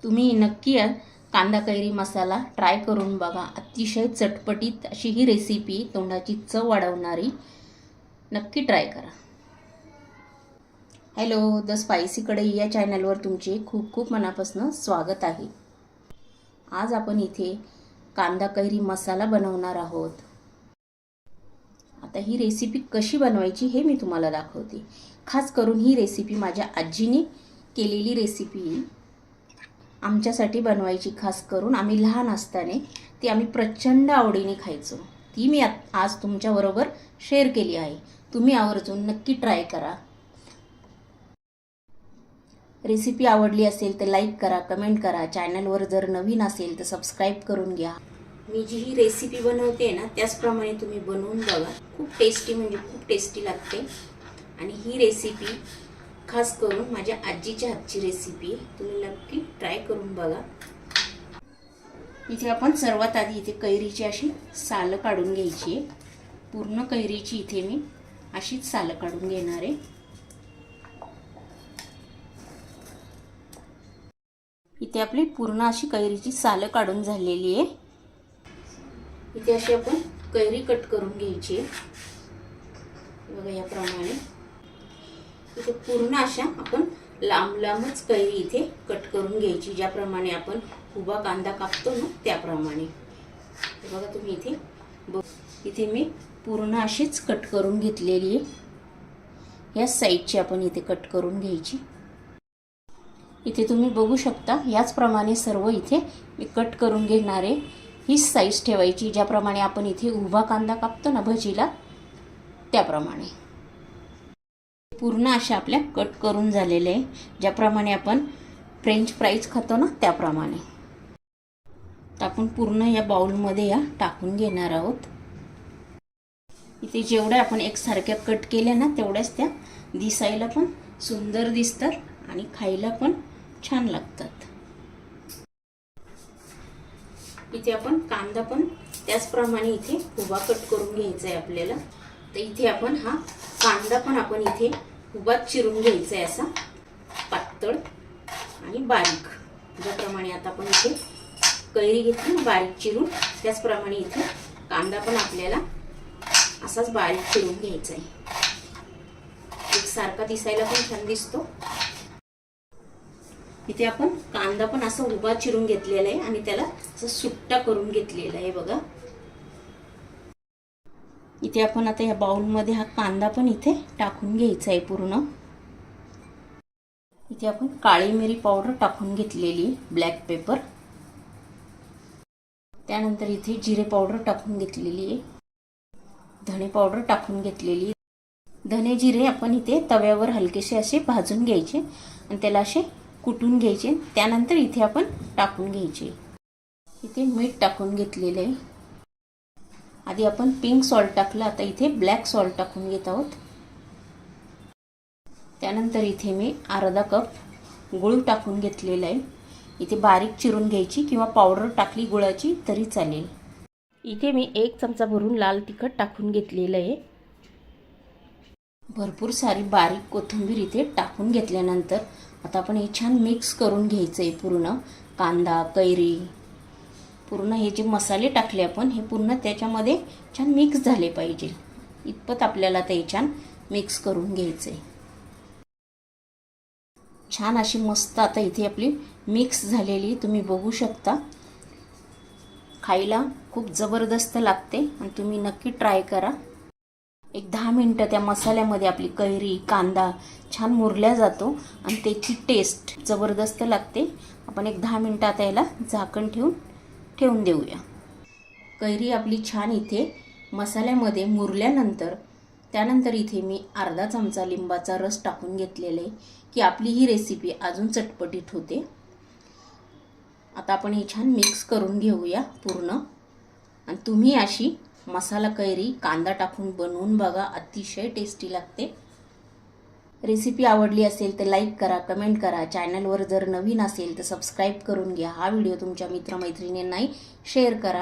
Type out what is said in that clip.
तुम्ही नक्की कांदा कैरी मसाला ट्राय करून बघा। अतिशय चटपटीत अशी ही रेसिपी, तोंडाची चव वाढवणारी। नक्की ट्राय करा। हॅलो, द स्पायसी कढई या चॅनलवर तुमचे खूप खूप मनापासून स्वागत आहे। आज आपण इथे कांदा कैरी मसाला बनवणार आहोत। आता ही रेसिपी कशी बनवायची हे मी तुम्हाला दाखवते। खास करून ही रेसिपी माझ्या आजीने केलेली रेसिपी आमच्यासाठी बनवायची। खास करून आम्ही लहान असताना ती आम्ही प्रचंड आवडीने खायचो। ती मी आज तुमच्याबरोबर शेअर केली आहे। तुम्ही आवर्जून नक्की ट्राय करा। रेसिपी आवडली असेल तर लाईक करा, कमेंट करा। चॅनलवर जर नवीन असेल तर सबस्क्राईब करून घ्या। मी जी ही रेसिपी बनवते ना त्याचप्रमाणे तुम्ही बनवून बघा। खूप टेस्टी, म्हणजे खूप टेस्टी लागते। आणि ही रेसिपी खास करून माझ्या आजीच्या हातची रेसिपी, तुम्ही नक्की ट्राय करून बघा। इथे आपण सर्वात आधी इथे कैरीची अशी सालं काढून घ्यायची आहे। पूर्ण कैरीची इथे मी अशीच सालं काढून घेणार आहे। इथे आपली पूर्ण अशी कैरीची सालं काढून झालेली आहे। इथे अशी आपण कैरी कट करून घ्यायची आहे बघा, याप्रमाणे। इथे पूर्ण अशा आपण लांब लांबच कैरी इथे कट करून घ्यायची, ज्याप्रमाणे आपण उभा कांदा कापतो ना त्याप्रमाणे। बघा तुम्ही इथे मी पूर्ण अशीच कट करून घेतलेली आहे। या साईडची आपण इथे कट करून घ्यायची। इथे तुम्ही बघू शकता, याचप्रमाणे सर्व इथे मी कट करून घेणार आहे। हीच साईज ठेवायची ज्याप्रमाणे आपण इथे उभा कांदा कापतो ना भजीला, त्याप्रमाणे। पूर्ण अशा आपल्या कट करून झालेले आहे, ज्याप्रमाणे आपण फ्रेंच फ्राईज खातो ना त्याप्रमाणे। तर आपण पूर्ण या बाउलमध्ये या टाकून घेणार आहोत। इथे जेवढ्या आपण एकसारख्या कट केल्या ना तेवढ्याच त्या दिसायला पण सुंदर दिसतात आणि खायला पण छान लागतात। इथे आपण कांदा पण त्याचप्रमाणे इथे उभा कट करून घ्यायचा आहे आपल्याला। तर इथे आपण हा कांदा पण आपण इथे उभा चिरून घ्यायचा आहे, असा पातळ आणि बारीक। ज्याप्रमाणे आता आपण इथे कैरी घेतली बारीक चिरून, त्याचप्रमाणे इथे कांदा पण आपल्याला असाच बारीक चिरून घ्यायचा आहे। एकसारखा दिसायला पण छान दिसतो। इथे आपण कांदा पण असा उभा चिरून घेतलेला आहे आणि त्याला असं सुट्टा करून घेतलेला आहे बघा। इथे आपण आता या बाउलमध्ये हा कांदा पण इथे टाकून घ्यायचा आहे पूर्ण। इथे आपण काळी मिरी पावडर टाकून घेतलेली, ब्लॅक पेपर। त्यानंतर इथे जिरे पावडर टाकून घेतलेली आहे, धणे पावडर टाकून घेतलेली। धणे जिरे आपण इथे तव्यावर हलकेसे असे भाजून घ्यायचे आणि त्याला असे कुटून घ्यायचे। त्यानंतर इथे आपण टाकून घ्यायचे। इथे मीठ टाकून घेतलेले आहे। आधी आपण पिंक सॉल्ट टाकलं, आता इथे ब्लॅक सॉल्ट टाकून घेत आहोत। त्यानंतर इथे मी अर्धा कप गूळ टाकून घेतलेला आहे। इथे बारीक चिरून घ्यायची किंवा पावडर टाकली गुळाची तरी चालेल। इथे मी 1 चमचा भरून लाल तिखट टाकून घेतलेलं आहे। भरपूर सारी बारीक कोथिंबीर इथे टाकून घेतल्यानंतर आता आपण हे छान मिक्स करून घ्यायचं आहे। पूर्ण कांदा कैरी, पूर्ण हे जे मसाले टाकले आपण हे पूर्ण त्याच्यामध्ये छान मिक्स झाले पाहिजे इतपत आपल्याला ते छान मिक्स करून घ्यायचे। छान अशी मस्त आता इथे आपली मिक्स झालेली तुम्ही बघू शकता। खायला खूप जबरदस्त लागते आणि तुम्ही नक्की ट्राय करा। एक 10 मिनिटं त्या मसाल्यामध्ये आपली कैरी कांदा छान मुरल्या जातो आणि त्याची टेस्ट जबरदस्त लागते। आपण एक 10 मिनिटं आता याला झाकण ठेवून देऊया। कैरी आपली छान इथे मसाल्यामध्ये मुरल्यानंतर त्यानंतर इथे मी अर्धा चमचा लिंबाचा रस टाकून घेतलेला आहे की आपली ही रेसिपी अजून चटपटीत होते। आता आपण हे छान मिक्स करून घेऊया पूर्ण। आणि तुम्ही अशी मसाला कैरी कांदा टाकून बनवून बघा, अतिशय टेस्टी लागते। रेसिपी आवडली असेल तर लाईक करा, कमेंट करा। चॅनलवर जर नवीन असेल तर सबस्क्राईब करून घ्या। हा व्हिडिओ तुमच्या मित्रमैत्रिणींनाही शेअर करा।